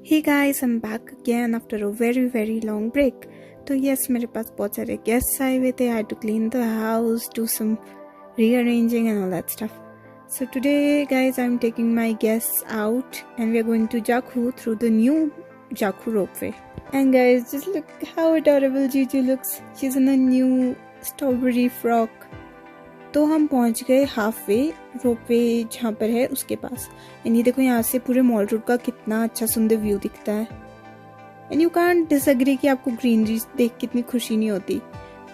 Hey guys, I'm back again after a very long break. तो yes, मेरे पास बहुत सारे guests आए हुए थे. I had to clean the house, do some rearranging and all that stuff. So today guys, I'm taking my guests out and we're going to Jakku through the new Jakku ropeway. And guys, just look how adorable Juju looks. She's in a new strawberry frock. तो हम पहुंच गए half way ropeway जहाँ पर है उसके पास. And ये देखो यहाँ से पूरे मॉल रोड का कितना अच्छा सुंदर व्यू दिखता है. एंड यू कांट डिसएग्री कि आपको ग्रीनरी देख कितनी खुशी नहीं होती.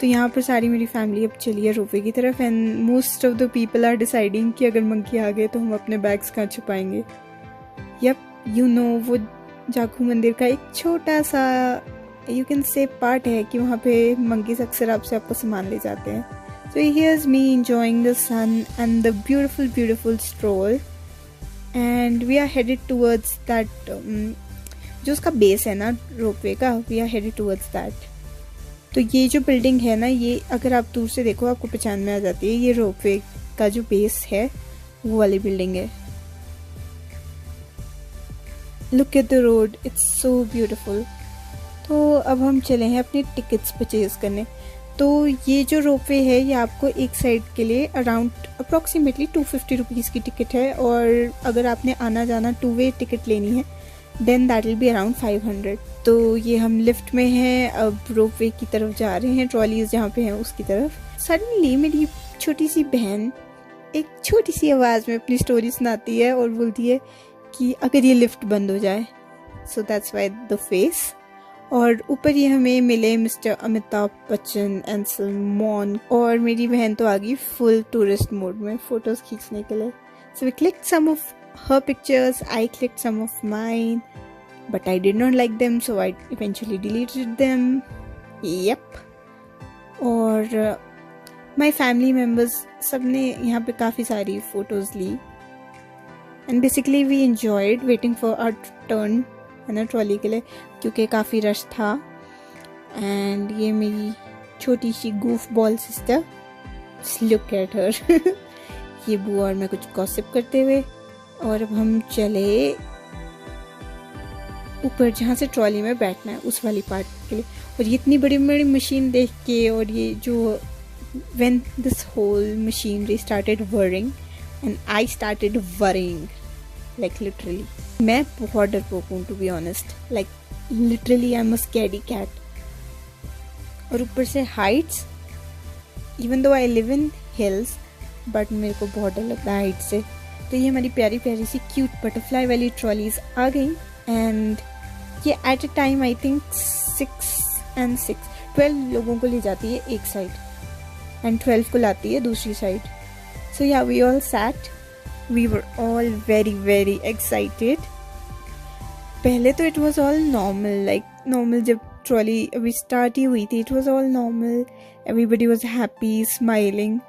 तो यहाँ पर सारी मेरी फैमिली अब चली है रोपवे की तरफ. And most of the people are deciding कि अगर मंकी आ गए तो हम अपने बैग्स कहाँ छुपाएंगे. यप, यू नो वो जाखू मंदिर का एक छोटा सा यू कैन से पार्ट है कि वहाँ पे मंकीज अक्सर आपसे आपको सामान ले जाते हैं. So here's me enjoying the sun and the beautiful stroll, and we are headed towards that जो उसका बेस है ना रोपवे का, we are headed towards that. तो ये जो बिल्डिंग है ना, ये अगर आप दूर से देखो आपको पहचान में आ जाती है. ये रोपवे का जो बेस है वो वाली बिल्डिंग है. Look at the road, it's so beautiful. तो अब हम चले हैं अपनी टिकट्स परचेज करने. तो ये जो रोपवे है ये आपको एक साइड के लिए अराउंड अप्रॉक्सीमेटली 250 रुपीज़ की टिकट है. और अगर आपने आना जाना 2-वे टिकट लेनी है then that will be around 500. तो ये हम लिफ्ट में हैं, अब रोपवे की तरफ जा रहे हैं, ट्रॉलीज जहाँ पे हैं उसकी तरफ. सडनली मेरी छोटी सी बहन एक छोटी सी आवाज़ में अपनी स्टोरी सुनाती है और बोलती है कि अगर ये लिफ्ट बंद हो जाए. So that's why the face. और ऊपर ये हमें मिले मिस्टर अमिताभ बच्चन एंड सलमान. और मेरी बहन तो आ गई फुल टूरिस्ट मोड में फोटोज खींचने के लिए. So we clicked some of her pictures, I clicked some of mine, but I did not like them so I eventually deleted them. Yup. और माय फैमिली मेम्बर्स सब ने यहाँ पे काफ़ी सारी फ़ोटोज़ ली. And basically we enjoyed waiting for our turn है ना ट्रॉली के लिए, क्योंकि काफ़ी रश था. एंड ये मेरी छोटी सी goofball sister, look at her. ये बुआ और मैं कुछ गॉसिप करते हुए. और अब हम चले ऊपर जहाँ से ट्रॉली में बैठना है उस वाली पार्ट के लिए. और ये इतनी बड़ी बड़ी मशीन देख के, और ये जो when this whole machinery started whirring and I started worrying like literally. मैं बहुत डरपोक हूँ to be honest, like literally I'm a scaredy cat. और ऊपर से heights, even though I live in hills, but मेरे को बहुत डर लगता है heights से. तो ये हमारी प्यारी प्यारी सी क्यूट बटरफ्लाई वाली ट्रॉलीज आ गई. एंड ये at a time I think 12 लोगों को ले जाती है एक साइड एंड 12 को लाती है दूसरी side. So yeah we all sat. We were all very excited. पहले तो it was all normal, like normal जब ट्रॉली अभी स्टार्ट ही हुई थी, it was all normal, everybody was happy, smiling.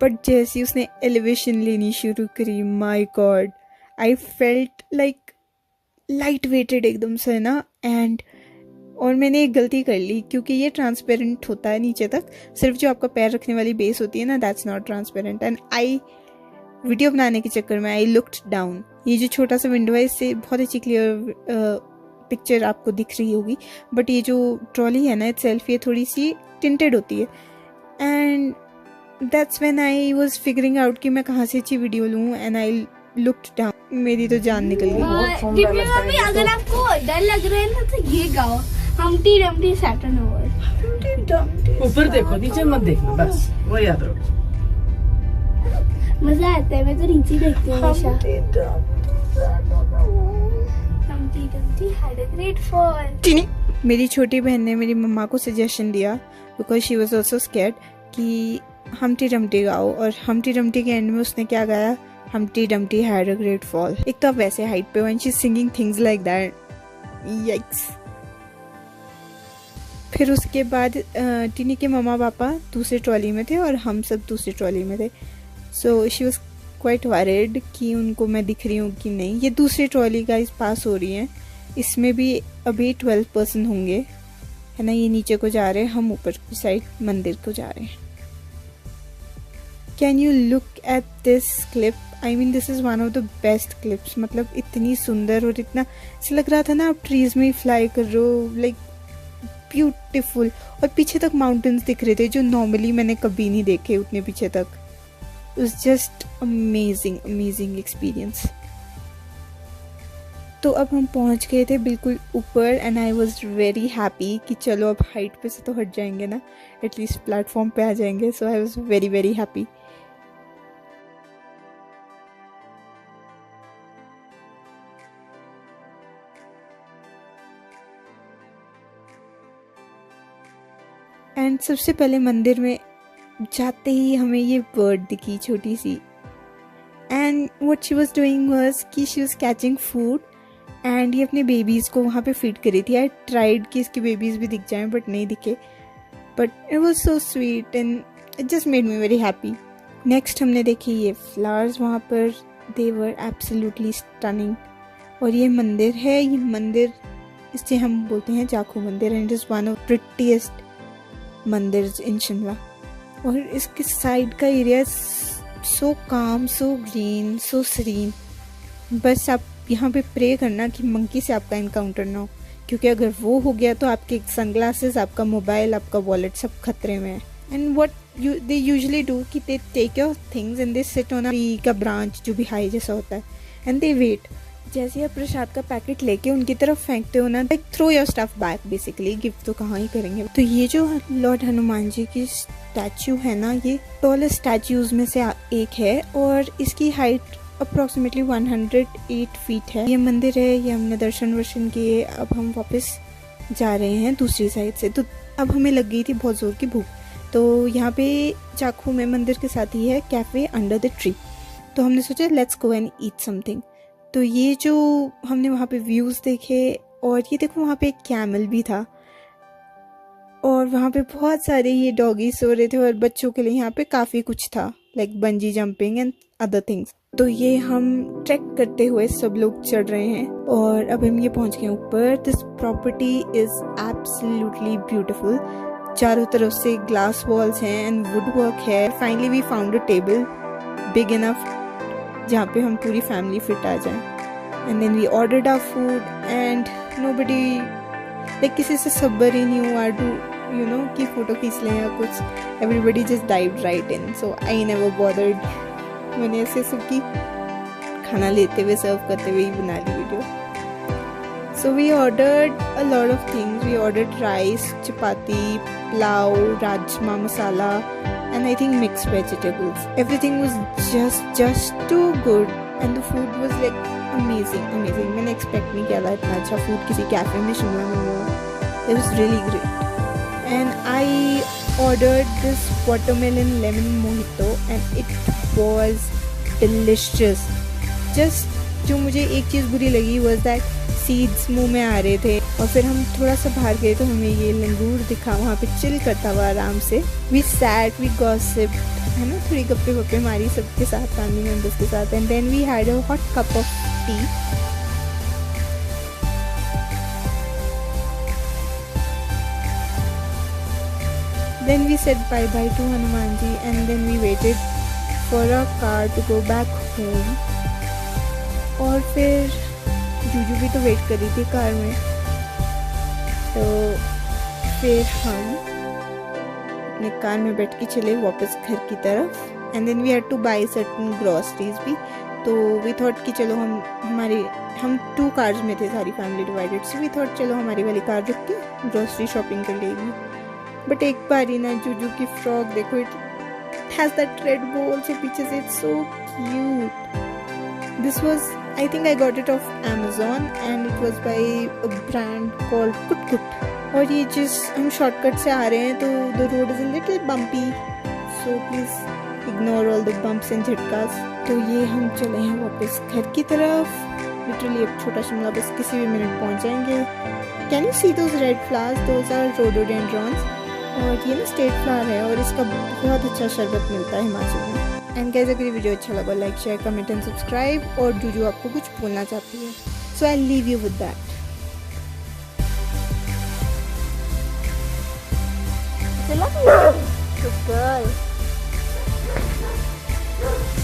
But जैसे ही उसने एलिवेशन लेनी शुरू करी, my God, I felt like light weighted एकदम से ना. एंड और मैंने एक गलती कर ली, क्योंकि ये ट्रांसपेरेंट होता है नीचे तक, सिर्फ जो आपका पैर रखने वाली बेस होती है ना, that's not transparent. And I video बनाने के चक्कर में आई लुक्ड डाउन. ये जो छोटा सा विंडो है इससे बहुत अच्छी क्लियर पिक्चर आपको दिख रही होगी, बट ये जो ट्रॉली है ना इटसेल्फ ये थोड़ी सी टिंटेड होती है. And that's when I was figuring out कि मैं कहाँ से अच्छी वीडियो लूँ. And I looked down. मेरी तो जान निकल गई. अगर आपको डर लग रहा है ना तो ये गाओ, हम्टी डम्टी सैटर्न ओवर. ऊपर देखो, नीचे मत देखना, बस वो याद रखो. मजा आता है. मैं तो नीचे देखती हूँ हमेशा. Humpty Dumpty had a great fall. मेरी छोटी बहन ने मेरी मम्मा को सजेशन दिया, because she was also scared, कि हम्टी डम्टी गाओ. और हम्टी डम्टी के एंड में उसने क्या गाया, Humpty Dumpty had a great fall. एक तो आप वैसे हाइट पे हो and she is singing things like that. X. फिर उसके बाद टिनी के मम्मा पापा दूसरे ट्रॉली में थे और हम सब दूसरी ट्रॉली में थे. So she was quite worried कि उनको मैं दिख रही हूँ कि नहीं. ये दूसरी ट्रॉली गाइस पास हो रही हैं, इसमें भी अभी 12 पर्सन होंगे है ना. ये नीचे को जा रहे हैं, हम ऊपर की साइड मंदिर को जा रहे हैं. Can you look at this clip? I mean this is one of the best clips. मतलब इतनी सुंदर और इतना ऐसा लग रहा था ना आप ट्रीज में ही फ्लाई कर रहे हो, लाइक ब्यूटीफुल. और पीछे तक माउंटेन्स दिख रहे थे जो नॉर्मली मैंने कभी नहीं देखे उतने पीछे तक. It was just amazing amazing experience. तो अब हम पहुंच गए थे बिल्कुल ऊपर and I was very happy कि चलो अब हाइट पे से तो हट जाएंगे ना, एटलीस्ट प्लेटफॉर्म पे आ जाएंगे. So I was very very happy. And सबसे पहले मंदिर में जाते ही हमें ये बर्ड दिखी छोटी सी. And what she was doing was कि she was catching food and ये अपने बेबीज़ को वहाँ पे फीड कर रही थी. आई ट्राइड कि इसके बेबीज़ भी दिख जाएं बट नहीं दिखे. But it was so sweet and it just made me very happy. Next हमने देखी ये फ्लावर्स वहाँ पर. दे वर एब्सोल्युटली स्टनिंग. और ये मंदिर है, ये मंदिर इसे हम बोलते हैं जाखू मंदिर and it is one of prettiest मंदिर इन शिमला. और इसके साइड का एरिया सो काम, सो ग्रीन, सो सीरीन. बस आप यहाँ पे प्रे करना कि मंकी से आपका इनकाउंटर ना हो, क्योंकि अगर वो हो गया तो आपके सनग्लासेस, आपका मोबाइल, आपका वॉलेट सब खतरे में है. And what they usually do कि they take your things and they sit on a tree का ब्रांच जो भी हाई जैसा होता है एंड दे वेट. जैसे आप प्रसाद का पैकेट लेके उनकी तरफ फेंकते हो ना, like throw your stuff back basically. Gift तो कहाँ ही करेंगे. तो ये जो लॉर्ड हनुमान जी की स्टैचू है ना, ये टॉलेस्ट स्टैचूज में से एक है और इसकी हाइट अप्रॉक्सीमेटली 108 फीट है. ये मंदिर है, ये हमने दर्शन वर्शन किए. अब हम वापस जा रहे हैं दूसरी साइड से. तो अब हमें लग गई थी बहुत ज़ोर की भूख. तो यहाँ पे जाखू में मंदिर के साथ ही है कैफ़े अंडर द ट्री. तो हमने सोचा let's go and eat something. तो ये जो हमने वहाँ पे व्यूज़ देखे और ये देखो वहाँ पे एक कैमल भी था और वहाँ पे बहुत सारे ये डॉगी सो रहे थे और बच्चों के लिए यहाँ पे काफ़ी कुछ था like bungee jumping and other things. तो ये हम ट्रैक करते हुए सब लोग चढ़ रहे हैं और अब हम ये पहुँच गए ऊपर. This property is absolutely beautiful. चारों तरफ से ग्लास वॉल्स हैं एंड वुड वर्क है. Finally we found a table big enough जहाँ पे हम पूरी फैमिली फिट आ जाएं. And then we ordered our food and nobody like किसी से सब्र ही नहीं हुआ टू यू नो कि फ़ोटो खींच लें या कुछ. Everybody just dive right in. So I never bothered. मैंने ऐसे सबकी खाना लेते हुए सर्व करते हुए ही बना ली video. So we ordered a lot of things. We ordered rice, chapati, pulao, rajma masala and I think mixed vegetables. Everything was just too good and the food was like amazing. मैंने expect नहीं किया था इतना अच्छा food किसी कैफे में शिमला में मिला. It was really great. And I ordered this watermelon lemon mojito and it was delicious. Just जो मुझे एक चीज़ बुरी लगी was that सीड्स मुंह में आ रहे थे. और फिर हम थोड़ा सा बाहर गए तो हमें ये लंगूर दिखा वहाँ पे चिल करता हुआ आराम से. वी सैट, वी गॉसिप्ड, है ना, थोड़ी गप्पे वप्पे मारी सबके साथ, फैमिली मेम्बर्स के साथ. And then we had a hot cup of tea. Then we said bye bye to Hanuman ji and then we waited for a car to go back home. और फिर जूजू भी तो वेट कर रही थी कार में. तो फिर हम अपने कार में बैठ के चले वापस घर की तरफ. And then we had to buy certain groceries भी. तो वी थॉट कि चलो हम 2 कार्स में थे, सारी family divided. So we thought चलो हमारी वाली कार रुक के ग्रॉसरी शॉपिंग कर लेगी. बट एक बार ही ना जूजू की फ्रॉक देखो, it has that red ball से पीछे से. It's so cute. This was I think I got it off Amazon and it was by a brand called Kut Kut. और ये जिस हम शॉर्टकट से आ रहे हैं तो the road is a little bumpy, so please ignore all the bumps and झटकास. तो ये हम चले हैं वापस घर की तरफ. लिटरली अब छोटा शिमला बस किसी भी मिनट पहुंच जाएंगे. Can you see those red flowers? Those are rhododendrons. और ये ना स्टेट फ्लावर है और इसका बहुत अच्छा शरबत मिलता है हिमाचल में. एंड गाइस अगर ये वीडियो अच्छा लगा like share comment and subscribe. और जूजू आपको कुछ बोलना चाहती है, so I leave you with that. Good girl. है।